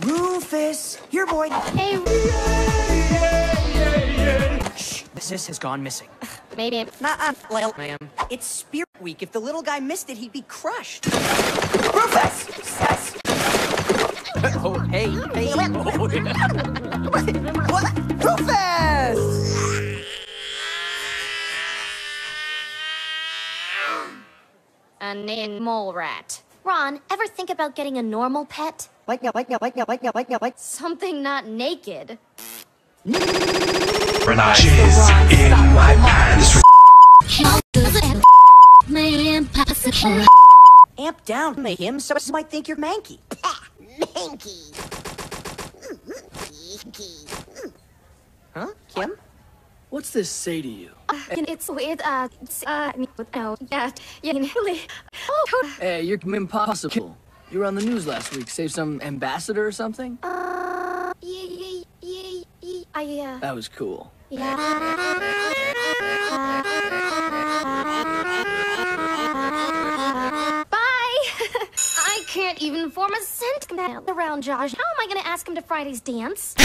Rufus, here, boy. Hey, Shh, the sis has gone missing. maybe. Nuh-uh, Lil. Ma'am. It's Spirit Week. If the little guy missed it, he'd be crushed. Rufus! Sis! Oh, hey. What? Rufus! An mole rat. Ron, ever think about getting a normal pet? Like. Something not naked. When I jizz in my pants. MiM Popsicle. Amp down, MiM, so you might think you're manky. Manky. Huh, Kim? What's this say to you? It's with, no, yeah, really. Oh, Hey, you're MiM Popsicle. You were on the news last week. Save some ambassador or something? yeah. That was cool. Yeah. Bye! I can't even form a sentence around Josh. How am I gonna ask him to Friday's dance?